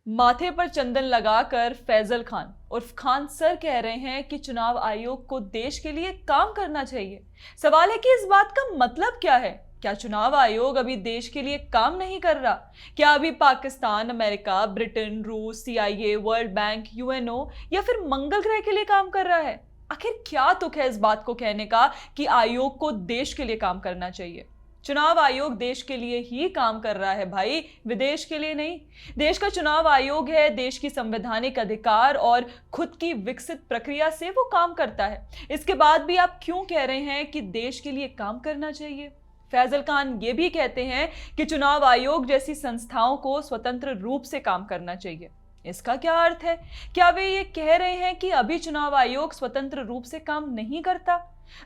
माथे पर चंदन लगाकर फैजल खान उर्फ खान सर कह रहे हैं कि चुनाव आयोग को देश के लिए काम करना चाहिए। सवाल है कि इस बात का मतलब क्या है? क्या चुनाव आयोग अभी देश के लिए काम नहीं कर रहा? क्या अभी पाकिस्तान, अमेरिका, ब्रिटेन, रूस, CIA, वर्ल्ड बैंक, UNO या फिर मंगल ग्रह के लिए काम कर रहा है? आखिर क्या तुक है इस बात को कहने का कि आयोग को देश के लिए काम करना चाहिए? चुनाव आयोग देश के लिए ही काम कर रहा है भाई, विदेश के लिए नहीं। देश का चुनाव आयोग है, देश की संवैधानिक अधिकार और खुद की विकसित प्रक्रिया से वो काम करता है। इसके बाद भी आप क्यों कह रहे हैं कि देश के लिए काम करना चाहिए? फैजल खान ये भी कहते हैं कि चुनाव आयोग जैसी संस्थाओं को स्वतंत्र रूप से काम करना चाहिए। इसका क्या अर्थ है? क्या वे ये कह रहे हैं कि अभी चुनाव आयोग स्वतंत्र रूप से काम नहीं करता?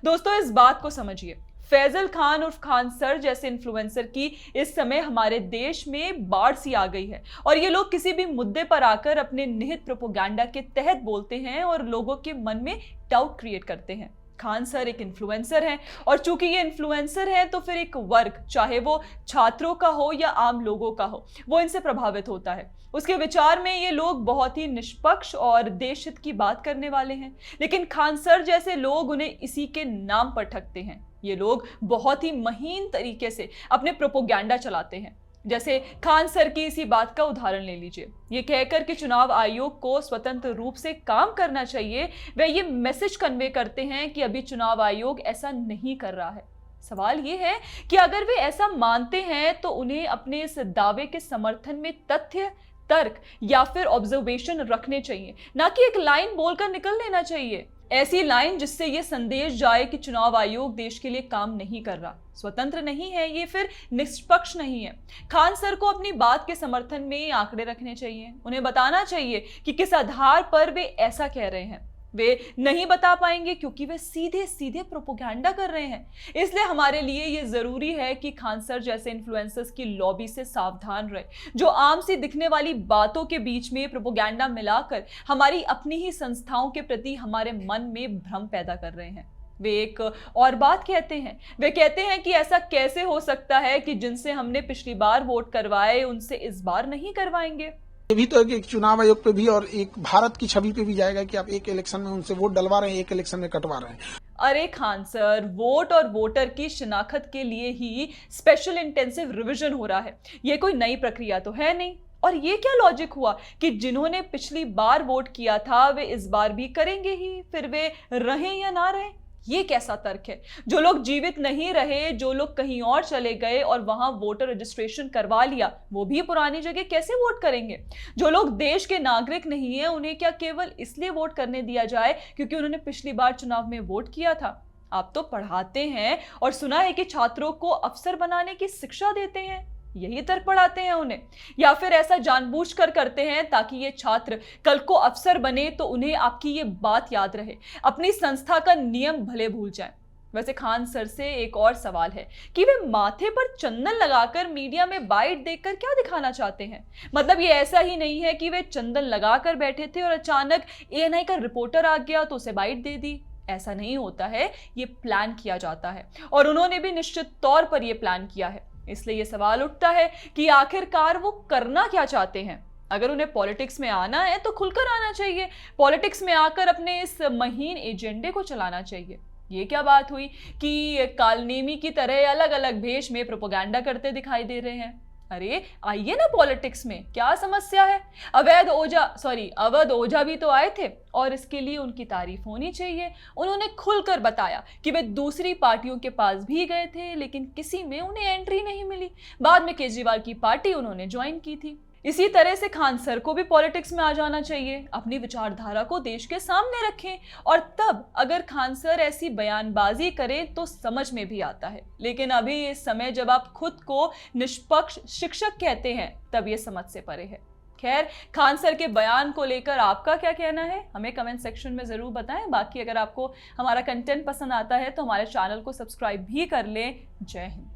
दोस्तों, इस बात को समझिए। फैजल खान उर्फ खान सर जैसे इन्फ्लुएंसर की इस समय हमारे देश में बाढ़ सी आ गई है और ये लोग किसी भी मुद्दे पर आकर अपने निहित प्रोपोगंडा के तहत बोलते हैं और लोगों के मन में डाउट क्रिएट करते हैं। खान सर एक इन्फ्लुएंसर हैं और चूंकि ये इन्फ्लुएंसर हैं तो फिर एक वर्ग, चाहे वो छात्रों का हो या आम लोगों का हो, वो इनसे प्रभावित होता है। उसके विचार में ये लोग बहुत ही निष्पक्ष और देश हित की बात करने वाले हैं, लेकिन खान सर जैसे लोग उन्हें इसी के नाम पर ठगते हैं। ये लोग बहुत ही महीन तरीके से अपने प्रोपोगंडा चलाते हैं। जैसे खान सर की इसी बात का उदाहरण ले लीजिए। ये कहकर कि चुनाव आयोग को स्वतंत्र रूप से काम करना चाहिए, वे ये मैसेज कन्वे करते हैं कि अभी चुनाव आयोग ऐसा नहीं कर रहा है। सवाल ये है कि अगर वे ऐसा मानते हैं तो उन्हें अपने इस दावे के समर्थन में तथ्य, तर्क या फिर ऑब्जर्वेशन रखने चाहिए, ना कि एक लाइन बोलकर निकल लेना चाहिए। ऐसी लाइन जिससे ये संदेश जाए कि चुनाव आयोग देश के लिए काम नहीं कर रहा, स्वतंत्र नहीं है, ये फिर निष्पक्ष नहीं है। खान सर को अपनी बात के समर्थन में आंकड़े रखने चाहिए। उन्हें बताना चाहिए कि किस आधार पर वे ऐसा कह रहे हैं। वे नहीं बता पाएंगे क्योंकि वे सीधे सीधे प्रोपोगंडा कर रहे हैं। इसलिए हमारे लिए ये जरूरी है कि खान सर जैसे इन्फ्लुएंसर्स की लॉबी से सावधान रहे, जो आम सी दिखने वाली बातों के बीच में प्रोपोगंडा मिलाकर हमारी अपनी ही संस्थाओं के प्रति हमारे मन में भ्रम पैदा कर रहे हैं। वे एक और बात कहते हैं। वे कहते हैं कि ऐसा कैसे हो सकता है कि जिनसे हमने पिछली बार वोट करवाए उनसे इस बार नहीं करवाएंगे। ये भी तो एक चुनाव आयोग पे भी और एक भारत की छवि पे भी जाएगा कि आप एक इलेक्शन में उनसे वोट डलवा रहे हैं, एक इलेक्शन में कटवा रहे हैं। अरे खान सर, वोट और वोटर की शिनाख्त के लिए ही स्पेशल इंटेंसिव रिवीजन हो रहा है। ये कोई नई प्रक्रिया तो है नहीं। और ये क्या लॉजिक हुआ कि जिन्होंने पिछली बार वोट किया था वे इस बार भी करेंगे ही, फिर वे रहें या ना रहें? ये कैसा तर्क है? जो लोग जीवित नहीं रहे, जो लोग कहीं और चले गए और वहां वोटर रजिस्ट्रेशन करवा लिया, वो भी पुरानी जगह कैसे वोट करेंगे? जो लोग देश के नागरिक नहीं है, उन्हें क्या केवल इसलिए वोट करने दिया जाए क्योंकि उन्होंने पिछली बार चुनाव में वोट किया था? आप तो पढ़ाते हैं और सुना है कि छात्रों को अफसर बनाने की शिक्षा देते हैं, यही तर्क पढ़ाते हैं उन्हें, या फिर ऐसा जानबूझकर करते हैं ताकि ये छात्र कल को अफसर बने तो उन्हें आपकी ये बात याद रहे, अपनी संस्था का नियम भले भूल जाएं। वैसे खान सर से एक और सवाल है कि वे माथे पर चंदन लगाकर मीडिया में बाइट देकर क्या दिखाना चाहते हैं? मतलब ये ऐसा ही नहीं है कि वे चंदन लगाकर बैठे थे और अचानक ANI का रिपोर्टर आ गया तो उसे बाइट दे दी। ऐसा नहीं होता है, ये प्लान किया जाता है और उन्होंने भी निश्चित तौर पर यह प्लान किया है। इसलिए यह सवाल उठता है कि आखिरकार वो करना क्या चाहते हैं। अगर उन्हें पॉलिटिक्स में आना है तो खुलकर आना चाहिए, पॉलिटिक्स में आकर अपने इस महीन एजेंडे को चलाना चाहिए। ये क्या बात हुई कि कालनेमी की तरह अलग अलग भेष में प्रोपोगंडा करते दिखाई दे रहे हैं? अरे आइए ना पॉलिटिक्स में, क्या समस्या है? अवध ओझा भी तो आए थे और इसके लिए उनकी तारीफ होनी चाहिए। उन्होंने खुलकर बताया कि वे दूसरी पार्टियों के पास भी गए थे लेकिन किसी में उन्हें एंट्री नहीं मिली। बाद में केजरीवाल की पार्टी उन्होंने ज्वाइन की थी। इसी तरह से खान सर को भी पॉलिटिक्स में आ जाना चाहिए, अपनी विचारधारा को देश के सामने रखें और तब अगर खान सर ऐसी बयानबाजी करें तो समझ में भी आता है। लेकिन अभी इस समय जब आप खुद को निष्पक्ष शिक्षक कहते हैं तब ये समझ से परे है। खैर, खान सर के बयान को लेकर आपका क्या कहना है हमें कमेंट सेक्शन में जरूर बताएं। बाकी अगर आपको हमारा कंटेंट पसंद आता है तो हमारे चैनल को सब्सक्राइब भी कर लें। जय हिंद।